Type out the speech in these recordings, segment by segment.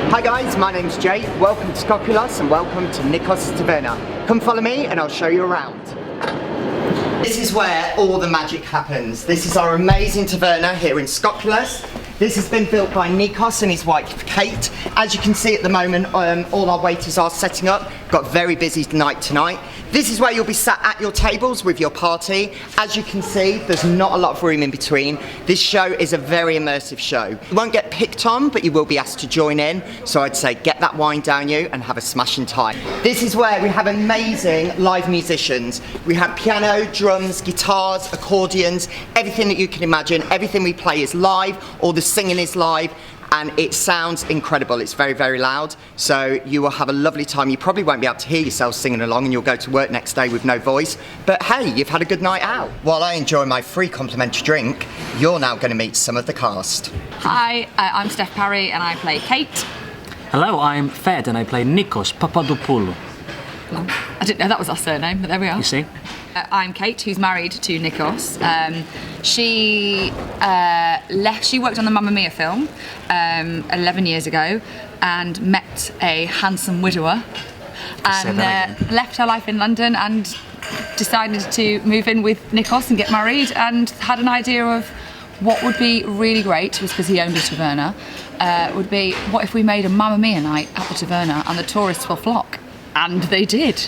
Hi guys, my name's Jay. Welcome to Skopelos and welcome to Nikos' Taverna. Come follow me and I'll show you around. This is where all the magic happens. This is our amazing taverna here in Skopelos. This has been built by Nikos and his wife Kate. As you can see at the moment, all our waiters are setting up. Got a very busy night tonight. This is where you'll be sat at your tables with your party. As you can see, there's not a lot of room in between. This show is a very immersive show. You won't get picked on, but you will be asked to join in. So I'd say get that wine down you and have a smashing time. This is where we have amazing live musicians. We have piano, drums, guitars, accordions, everything that you can imagine. Everything we play is live, all the singing is live, and it sounds incredible. It's very, very loud, so you will have a lovely time. You probably won't be able to hear yourself singing along and you'll go to work next day with no voice, but hey, you've had a good night out. While I enjoy my free complimentary drink, you're now going to meet some of the cast. Hi, I'm Steph Parry and I play Kate. Hello, I'm Fed and I play Nikos Papadopoulou. I didn't know that was our surname, but there we are. You see? I'm Kate, who's married to Nikos. She worked on the Mamma Mia film 11 years ago and met a handsome widower and left her life in London and decided to move in with Nikos and get married, and had an idea of what would be really great, was because he owned a taverna, would be what if we made a Mamma Mia night at the taverna and the tourists will flock. And they did.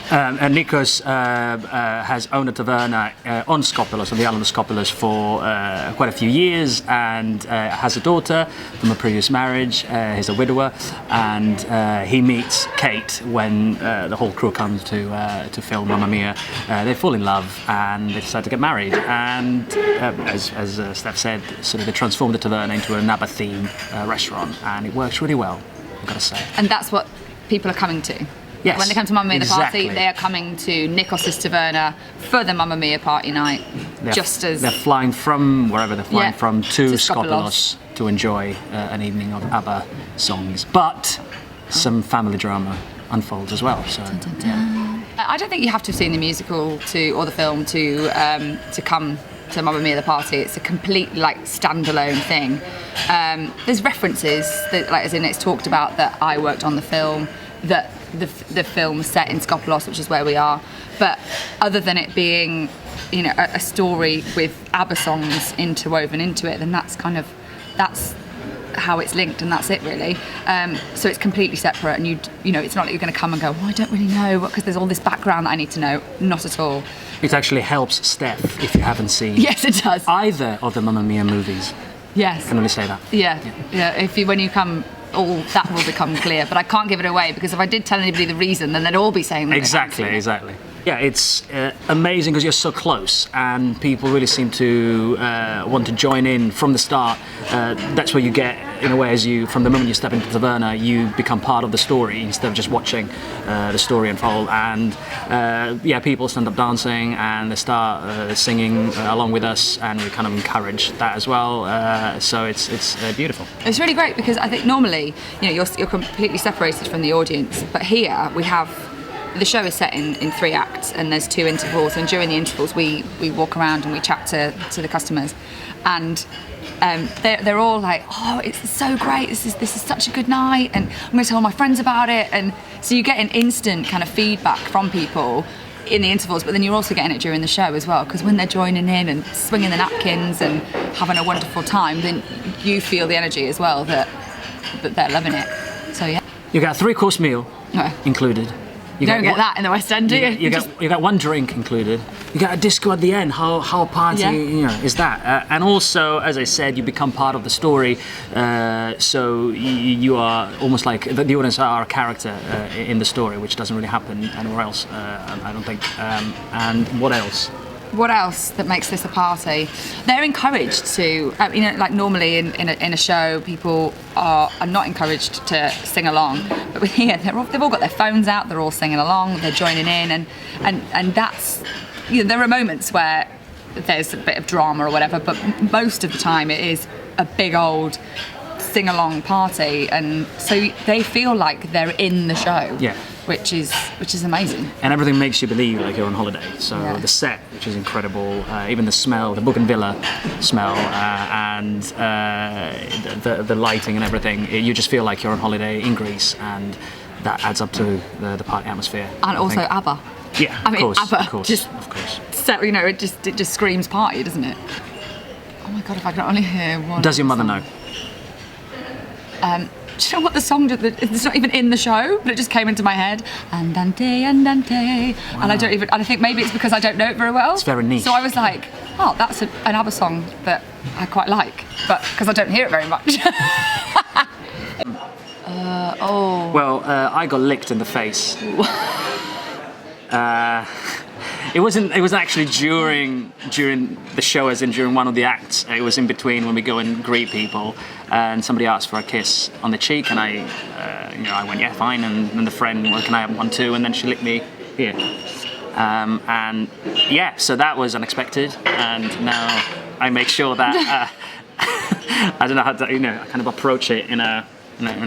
And Nikos has owned a taverna on Skopelos, on the island of Skopelos, for quite a few years, and has a daughter from a previous marriage. He's a widower, and he meets Kate when the whole crew comes to film Mamma Mia. They fall in love and they decide to get married. And as Steph said, sort of they transformed the taverna into an ABBA-themed restaurant, and it works really well, I've got to say. And that's what people are coming to. Yes, when they come to Mamma Mia exactly. the party, they are coming to Nikos' Taverna for the Mamma Mia party night. They're flying from wherever they're flying from to Skopelos to enjoy an evening of ABBA songs. But some family drama unfolds as well. So, yeah. I don't think you have to have seen the musical or the film to come to Mamma Mia the party. It's a complete standalone thing. There's references that, as in it's talked about that I worked on the film, that the film was set in Skopelos, which is where we are. But other than it being, a story with ABBA songs interwoven into it, then that's how it's linked, and that's it really. So it's completely separate, and it's not like you're going to come and go, I don't really know, because there's all this background that I need to know. Not at all. It actually helps Steph if you haven't seen yes, it does. either of the Mamma Mia movies. Yes. I can only say that. Yeah. When you come, all that will become clear. But I can't give it away, because if I did tell anybody the reason, then they'd all be saying that. Exactly. Yeah, it's amazing because you're so close, and people really seem to want to join in from the start. That's where you get, in a way, from the moment you step into the taverna, you become part of the story instead of just watching the story unfold. And people stand up dancing and they start singing along with us, and we kind of encourage that as well. So it's beautiful. It's really great, because I think normally, you're completely separated from the audience, but here we have. The show is set in 3 acts, and there's 2 intervals, and during the intervals we walk around and we chat to the customers, and they're all like, oh, it's so great, this is such a good night, and I'm going to tell my friends about it. And so you get an instant kind of feedback from people in the intervals, but then you're also getting it during the show as well, because when they're joining in and swinging the napkins and having a wonderful time, then you feel the energy as well that they're loving it. So yeah. You got a 3-course meal included. You don't get that in the West End, do you? You got 1 drink included. You got a disco at the end. How party is that? And also, as I said, you become part of the story. So you are almost like the audience are a character in the story, which doesn't really happen anywhere else. I don't think. And what else? What else that makes this a party? They're encouraged to, normally in a show, people are not encouraged to sing along. But with here, they've all got their phones out, they're all singing along, they're joining in, and that's, there are moments where there's a bit of drama or whatever, but most of the time it is a big old sing-along party, and so they feel like they're in the show. Yeah. which is amazing. And everything makes you believe like you're on holiday. So Yeah. the set, which is incredible, even the smell, the bougainvillea smell, and the lighting and everything, you just feel like you're on holiday in Greece, and that adds up to the party atmosphere. And I also think. ABBA. Yeah, I mean, of course, ABBA of course, just- of course. So, you know, it just screams party, doesn't it? Oh my God, if I could only hear one. Does your mother know? Do you know what the song did? It's not even in the show, but it just came into my head. Andante, andante. Wow. And I think maybe it's because I don't know it very well. It's very niche. So I was like, oh, that's an ABBA song that I quite like, but because I don't hear it very much. Well, I got licked in the face. It was actually during the show, as in during one of the acts. It was in between when we go and greet people, and somebody asked for a kiss on the cheek, and I went, yeah, fine. And then the friend, well, can I have one too? And then she licked me here. And yeah, so that was unexpected, and now I make sure that I don't know how to, kind of approach it in a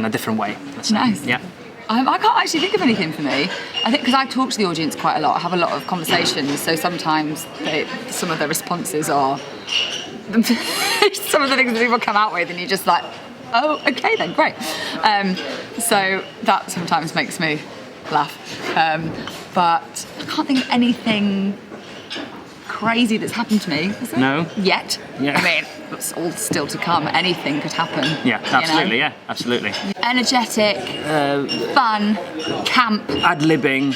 different way. Let's say. Nice. Yeah. I can't actually think of anything for me. I think because I talk to the audience quite a lot, I have a lot of conversations, so sometimes some of the responses are some of the things that people come out with, and you're just like, oh, okay then, great. So that sometimes makes me laugh. But I can't think of anything crazy that's happened to me. Is there? No. Yet. Yeah. I mean, it's all still to come. Anything could happen. Yeah, absolutely. You know? Yeah, absolutely. Energetic, fun, camp, Ad-libbing.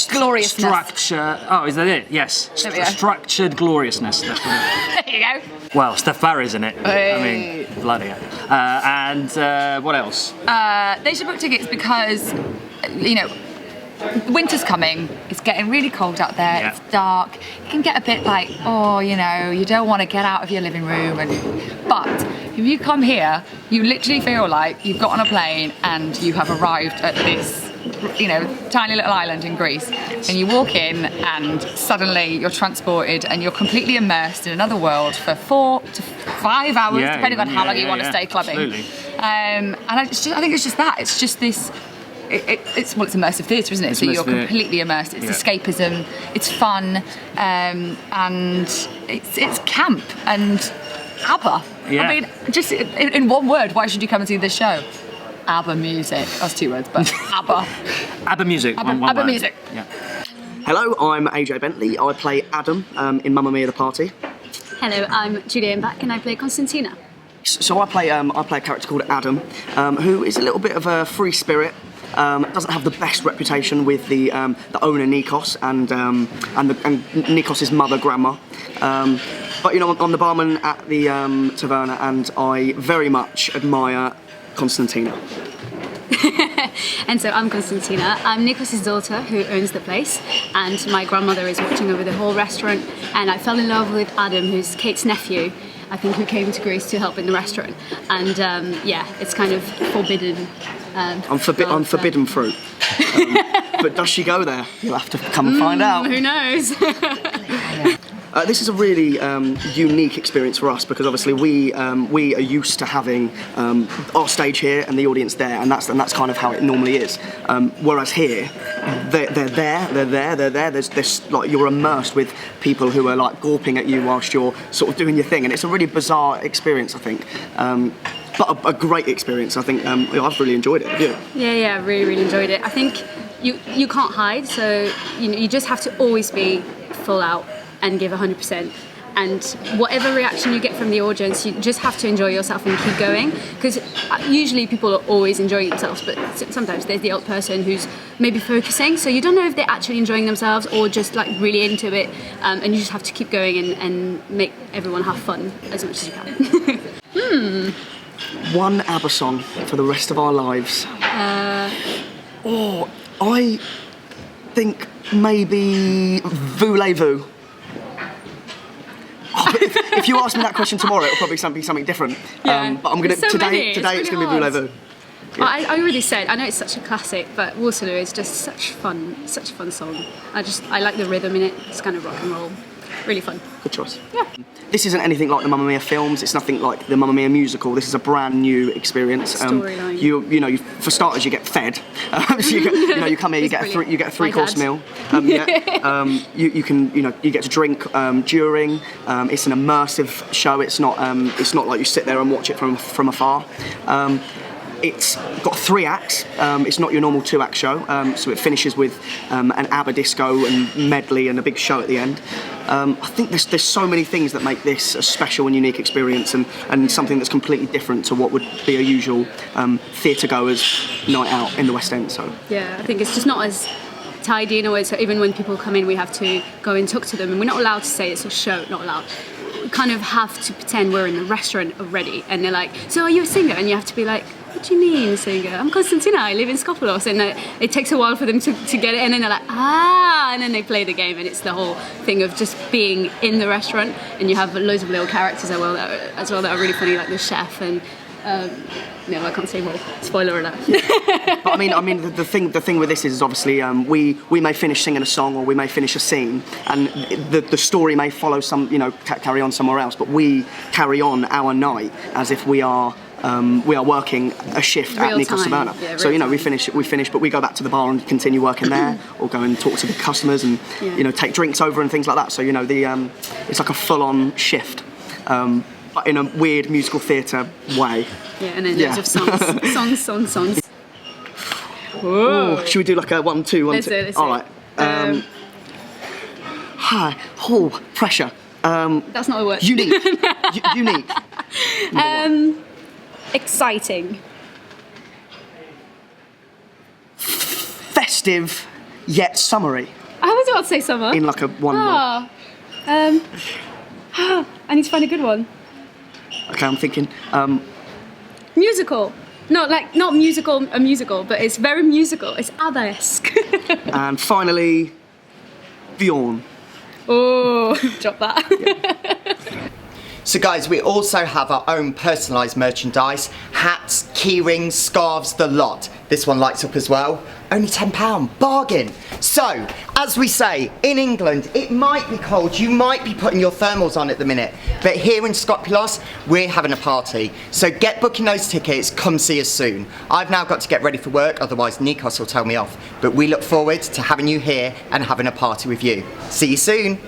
gloriousness. Structure. Oh, is that it? Yes. There we go. Structured gloriousness. That's what it There you go. is. Well, Steph Barry's in it. Hey. I mean, bloody hell. And what else? They should book tickets because, winter's coming. It's getting really cold out there. Yeah. It's dark. It can get a bit like, you don't want to get out of your living room. But if you come here, you literally feel like you've got on a plane and you have arrived at this, tiny little island in Greece. And you walk in and suddenly you're transported and you're completely immersed in another world for 4 to 5 hours, Yeah, depending on how long you yeah, want to yeah, stay clubbing. absolutely. And I think it's just that. It's just this. It's immersive theatre, isn't it? So you're immersive, completely immersed. It's yeah. escapism. It's fun, and it's camp and ABBA. Yeah. I mean, just in one word, why should you come and see this show? ABBA music. That's 2 words, but ABBA. ABBA music. one ABBA word. music. Yeah. Hello, I'm AJ Bentley. I play Adam in Mamma Mia the Party. Hello, I'm Julian Back and I play Constantina. So I play a character called Adam, who is a little bit of a free spirit. Doesn't have the best reputation with the owner Nikos and Nikos's mother Grandma. But I'm the barman at the taverna, and I very much admire Constantina. And so I'm Constantina. I'm Nikos' daughter who owns the place, and my grandmother is watching over the whole restaurant. And I fell in love with Adam, who's Kate's nephew, I think, who came to Greece to help in the restaurant. And it's kind of forbidden. I'm forbidden fruit. But does she go there? You'll have to come and find out. Who knows? This is a really unique experience for us because obviously we are used to having our stage here and the audience there, and that's kind of how it normally is. Whereas here, they're there. There's this, like, you're immersed with people who are like gawping at you whilst you're sort of doing your thing, and it's a really bizarre experience, I think. But a great experience. I think I've really enjoyed it. Have you? Yeah, I really, really enjoyed it. I think you can't hide, so you just have to always be full out and give 100%. And whatever reaction you get from the audience, you just have to enjoy yourself and keep going. Because usually people are always enjoying themselves, but sometimes there's the odd person who's maybe focusing, so you don't know if they're actually enjoying themselves or just like really into it. And you just have to keep going and make everyone have fun as much as you can. One ABBA song for the rest of our lives. I think maybe Voulez-Vous. If you ask me that question tomorrow, it'll probably be something different. Yeah. But I'm gonna There's so many. today it's really gonna be hard. Voulez-Vous. I already said, I know it's such a classic, but Waterloo is just such a fun song. I like the rhythm in it. It's kind of rock and roll. really fun. Good choice. Yeah. This isn't anything like the Mamma Mia films. It's nothing like the Mamma Mia musical. This is a brand new experience. Storyline. For starters, you get fed. So you come here, you get a three-course meal. You get to drink during. It's an immersive show. It's not like you sit there and watch it from afar. It's got 3 acts. It's not your normal 2-act show. So it finishes with an ABBA disco and medley and a big show at the end. I think there's so many things that make this a special and unique experience, and something that's completely different to what would be a usual theatre goers night out in the West End. So yeah, I think it's just not as tidy in a way. So even when people come in, we have to go and talk to them, and we're not allowed to say it's a show. Not allowed. We kind of have to pretend we're in the restaurant already, and they're like, "So are you a singer?" And you have to be like, "What do you mean, singer? I'm Constantina, I live in Skopelos." And it takes a while for them to get it, and then they're like, "Ah," and then they play the game, and it's the whole thing of just being in the restaurant, and you have loads of little characters as well that are really funny, like the chef and. No, I can't say more. Spoiler alert. But I mean, the thing with this is obviously we may finish singing a song or we may finish a scene, and the story may follow carry on somewhere else. But we carry on our night as if we are working a shift at Nikos Taverna. Yeah, so we finish, but we go back to the bar and continue working there, or go and talk to the customers and take drinks over and things like that. So it's like a full-on shift. But in a weird musical theatre way. Yeah, and then loads of songs. Whoa. Ooh, should we do like a 1, 2, 1, Let's 2? do it. All right. Hi. Oh, pressure. That's not a word. Unique. Unique. Exciting. Festive, yet summery. I was about to say summer. In like a one word. I need to find a good one. Okay, I'm thinking. Musical. No, like not musical, a musical, but it's very musical. It's ABBA-esque. And finally, Bjorn. Oh, drop that. So guys, we also have our own personalised merchandise, hats, key rings, scarves, the lot. This one lights up as well. Only £10, bargain. So, as we say, in England, it might be cold, you might be putting your thermals on at the minute, but here in Skopelos, we're having a party. So get booking those tickets, come see us soon. I've now got to get ready for work, otherwise Nikos will tell me off. But we look forward to having you here and having a party with you. See you soon.